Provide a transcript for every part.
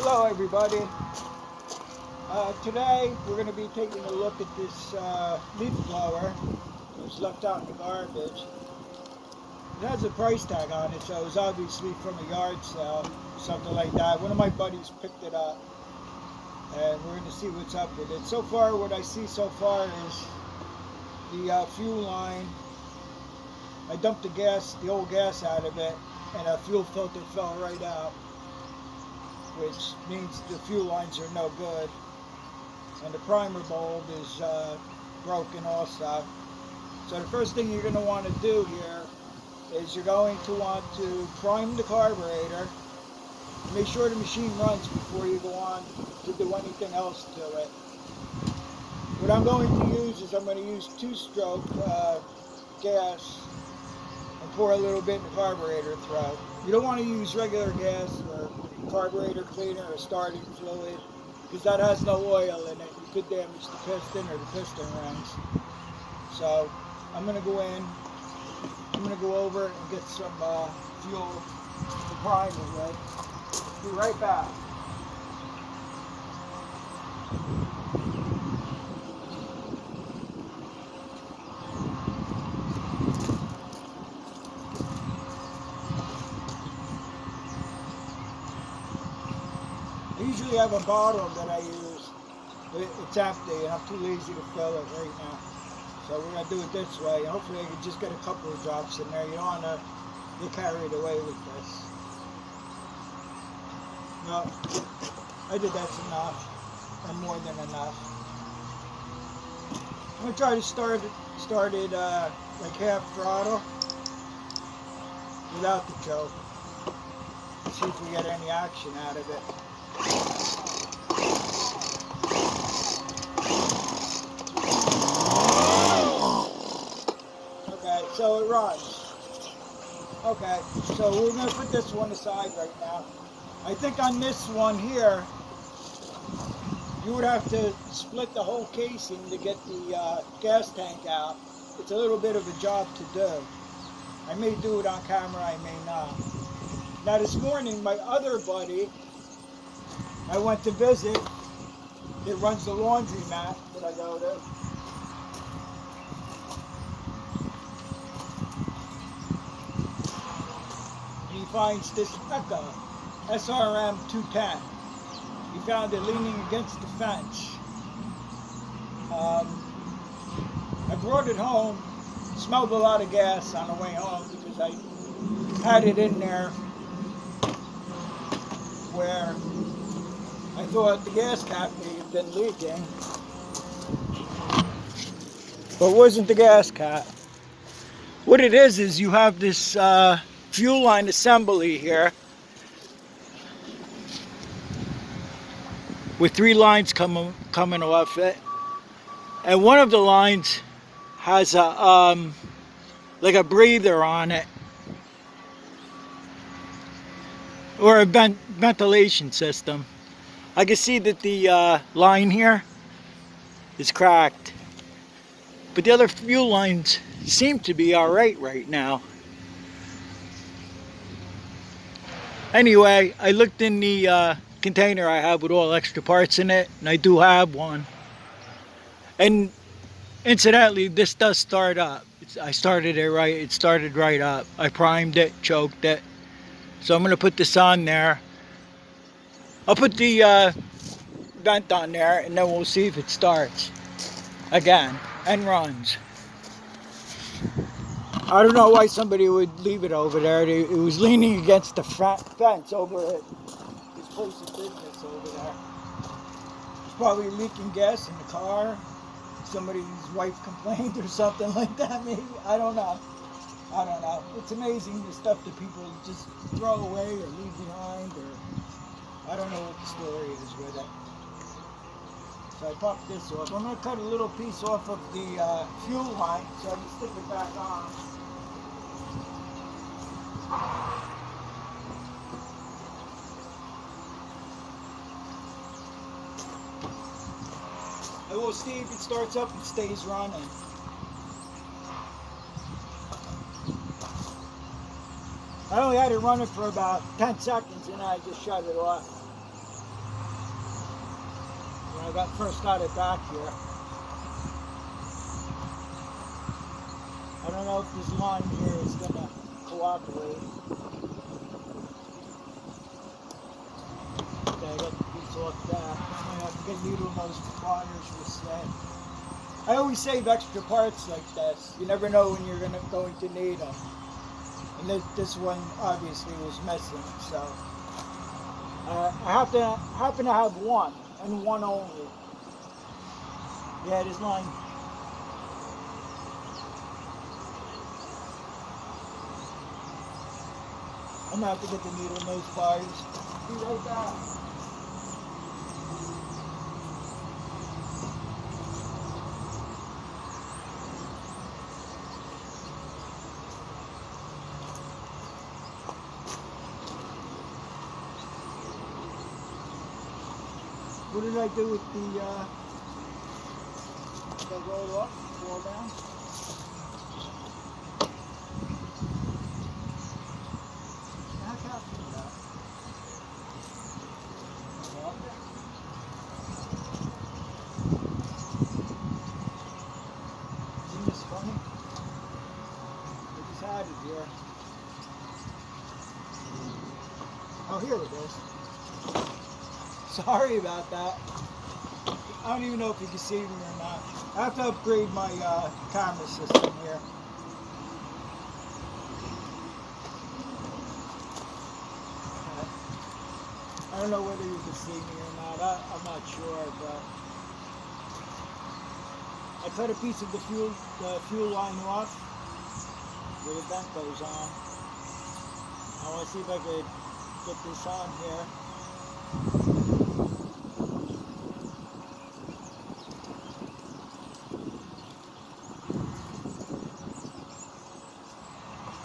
Hello everybody. Today we're going to be taking a look at this leaf blower that was left out in the garbage. It has a price tag on it, so it was obviously from a yard sale or something like that. One of my buddies picked it up and we're going to see what's up with it. So far, what I see so far is the fuel line. I dumped the old gas out of it, and a fuel filter fell right out, which means the fuel lines are no good. And the primer bulb is broken also. So the first thing you're going to want to do here is you're going to want to prime the carburetor. Make sure the machine runs before you go on to do anything else to it. What I'm going to use is I'm going to use 2-stroke gas and pour a little bit in the carburetor throat. You don't want to use regular gas or carburetor cleaner or starting fluid, because that has no oil in it. You could damage the piston or the piston rings. So I'm going to go in, I'm going to go over and get some fuel to prime it with. Be right back. I usually have a bottle that I use, but it's empty and I'm too lazy to fill it right now. So we're going to do it this way. Hopefully I can just get a couple of drops in there. You don't want to get carried away with this. No, I think that's enough, and more than enough. I'm going to try to start it like half throttle without the choke. See if we get any action out of it. Okay, so it runs. Okay, so we're going to put this one aside right now. I think on this one here, you would have to split the whole casing to get the gas tank out. It's a little bit of a job to do. I may do it on camera, I may not. Now this morning, my other buddy, I went to visit. It runs the laundromat that I go to. And he finds this Echo SRM 210. He found it leaning against the fence. I brought it home. Smelled a lot of gas on the way home because I had it in there where I thought the gas cap may have been leaking, but it wasn't the gas cap. What it is you have this fuel line assembly here with 3 lines coming off it, and one of the lines has a like a breather on it, or a ventilation system. I can see that the line here is cracked, but the other fuel lines seem to be alright right now. Anyway, I looked in the container I have with all extra parts in it, and I do have one. And incidentally, this does start up. I started it right, it started right up. I primed it, choked it. So I'm going to put this on there. I'll put the vent on there, and then we'll see if it starts again and runs. I don't know why somebody would leave it over there. It was leaning against the fence over at this place of business over there. It's probably leaking gas in the car. Somebody's wife complained or something like that, maybe. I don't know. It's amazing the stuff that people just throw away or leave behind, or I don't know what the story is with it. So I popped this off. I'm going to cut a little piece off of the fuel line so I can stick it back on. I will see if it starts up and stays running. I only had it running for about 10 seconds and I just shut it off. when I first got it back here. I don't know if this line here is going to cooperate. Okay, I got the piece off that. I'm going to have to get needle nose pliers for set. I always save extra parts like this. You never know when you're going to need them. And this one obviously was missing, so I happen to have one, and one only. Yeah, this line. I'm gonna have to get the needle nose pliers. Be right back. What did I do with the roll off, fall down? How happened to that? Isn't this funny? I just had it here. Oh, here it is. Sorry about that. I don't even know if you can see me or not. I have to upgrade my camera system here. Okay. I don't know whether you can see me or not. I'm not sure, but I cut a piece of the fuel line off where the vent goes on. I want to see if I could get this on here.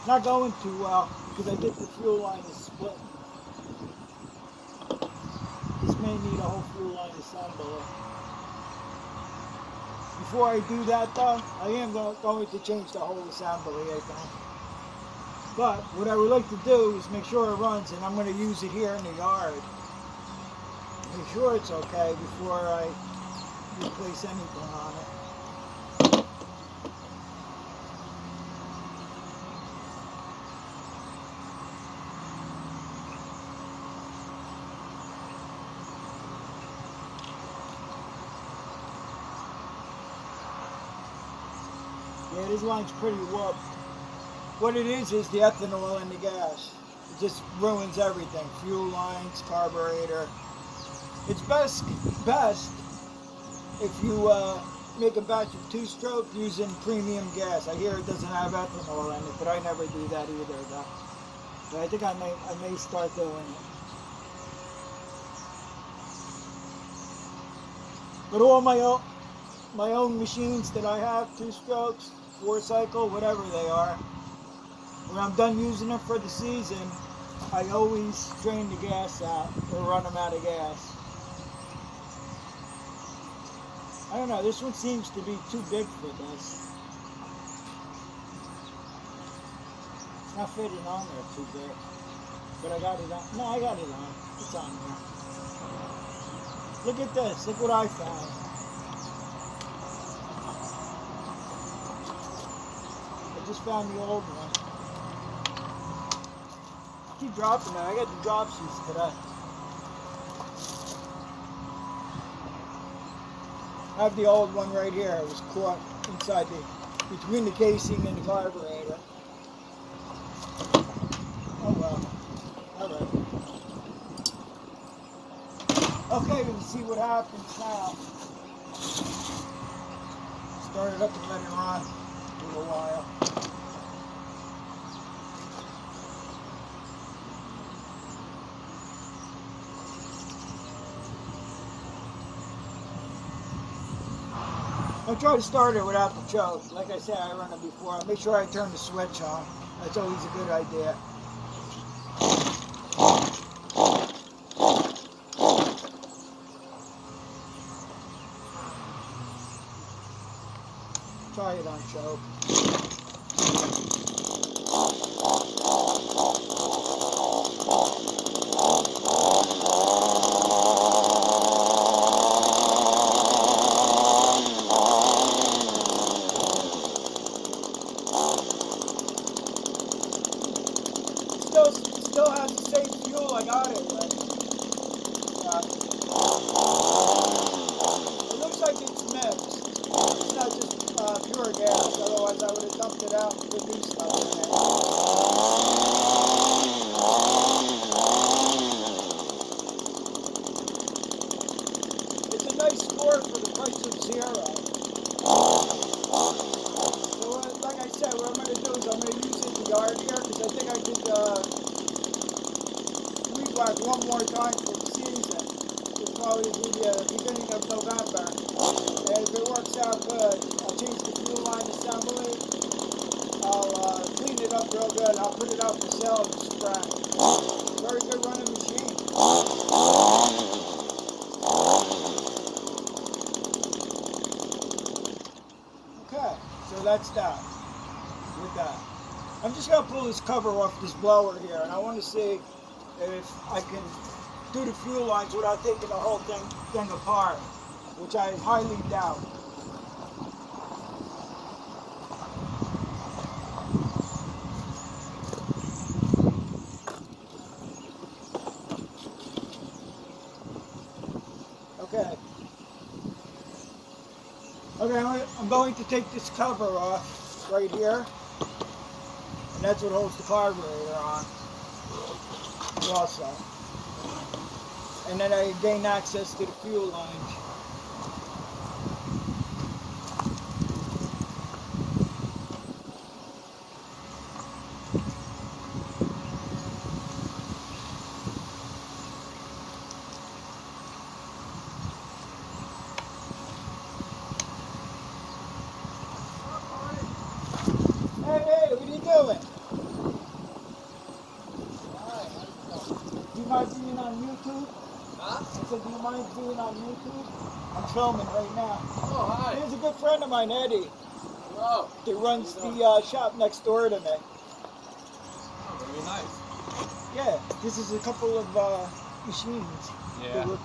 Not going too well because I think the fuel line is split. This may need a whole fuel line assembly. Before I do that though, I am going to change the whole assembly, I think. But what I would like to do is make sure it runs, and I'm going to use it here in the yard. Make sure it's okay before I replace anything on it. Yeah, this line's pretty warped. What it is the ethanol in the gas. It just ruins everything. Fuel lines, carburetor. It's best if you make a batch of two-stroke using premium gas. I hear it doesn't have ethanol in it, but I never do that either. Though. But I think I may start doing it. But all my own machines that I have, two-strokes, four-cycle, whatever they are, when I'm done using them for the season, I always drain the gas out or run them out of gas. I don't know, this one seems to be too big for this. It's not fitting on there too big. But I got it on. No, I got it on. It's on there. Look at this. Look what I found. I just found the old one. I keep dropping it. I got the drop sheets today. I have the old one right here. It was caught inside between the casing and the carburetor. Oh well. Alright. Okay, we'll see what happens now. Start it up and let it run for a little while. I try to start it without the choke. Like I said, I run it before. I make sure I turn the switch on. That's always a good idea. Try it on choke. I got it ready. It looks like it's mixed. It's not just pure gas, otherwise I would have dumped it out and put new stuff in it. It's a nice score for the price of zero. So like I said, what I'm going to do is I'm going to use it in the yard here because I think I could weed whack one more time for the season. It'll probably be the beginning of November. And if it works out good, I'll change the fuel line assembly. I'll clean it up real good. I'll put it out for sale in the spring. Very good running machine. Okay, so that's that. With that, I'm just gonna pull this cover off this blower here, and I want to see if I can do the fuel lines without taking the whole thing apart, which I highly doubt. Okay. Okay, I'm going to take this cover off right here, and that's what holds the carburetor on also. And then I gain access to the fuel lines. Hey, what are you doing? Do you mind being on YouTube? Huh? I said, do you mind being on YouTube? I'm filming right now. Oh, hi. Here's a good friend of mine, Eddie. Hello. He runs the shop next door to me. Oh, very nice. Yeah, this is a couple of machines that were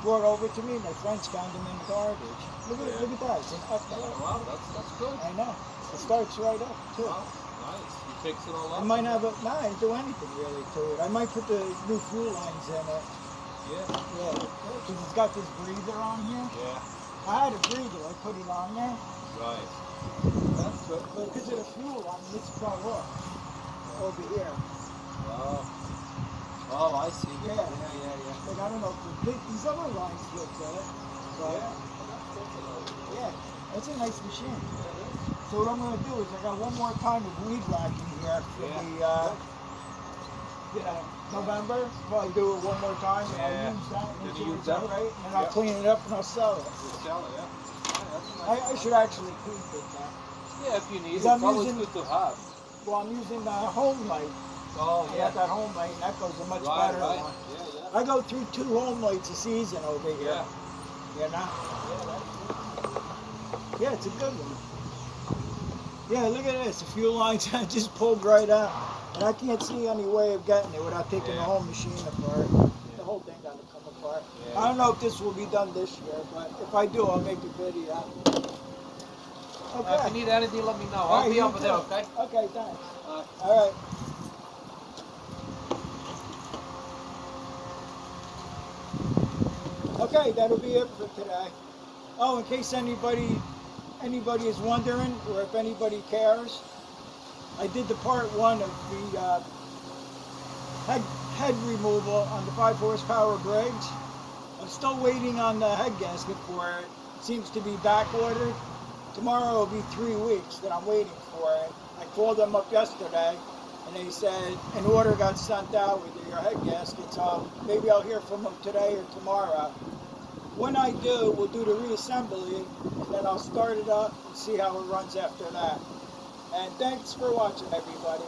brought over to me. My friends found them in the garbage. Look at that. It's an update. Yeah, wow, that's good. I know. It starts right up, too. Wow, nice. You fix it all up? I might have a... No, I didn't do anything really to it. I might put the new fuel lines in it. Yeah. Yeah. Because it's got this breather on here. Yeah. I had a breather. I put it on there. Right. That's good. But because of the fuel line, it's got off over here. Wow. Oh, I see. Yeah. Yeah. Like, I don't know if these other lines look good. But, yeah. That's a nice machine. So what I'm going to do is I got one more time of weed whacking here for the November. Probably do it one more time and I'll use that. Make sure it's all right. And I'll clean it up and I'll sell it. You sell it, yeah. That's I nice. should actually keep it now. Yeah, if you need it, I'm it's always using- good to have. Well, I'm using the home light. Oh, I got that home light and that goes a much better right. one. Yeah. I go through 2 home lights a season over here. Yeah. You know? Yeah, it's a good one. Yeah, look at this. The fuel lines just pulled right out. And I can't see any way of getting it without taking the whole machine apart. The whole thing got to come apart. Yeah. I don't know if this will be done this year, but if I do, I'll make a video. Okay. If you need anything, let me know. All I'll right, be you over there, too. okay? Okay, thanks. Alright. All right. Okay, that'll be it for today. Oh, in case anybody is wondering, or if anybody cares, I did the part 1 of the head removal on the 5 horsepower Briggs. I'm still waiting on the head gasket for it. It seems to be back ordered. Tomorrow will be 3 weeks that I'm waiting for it. I called them up yesterday and they said an order got sent out with your head gasket, so maybe I'll hear from them today or tomorrow. When I do, we'll do the reassembly and then I'll start it up and see how it runs after that. And thanks for watching, everybody.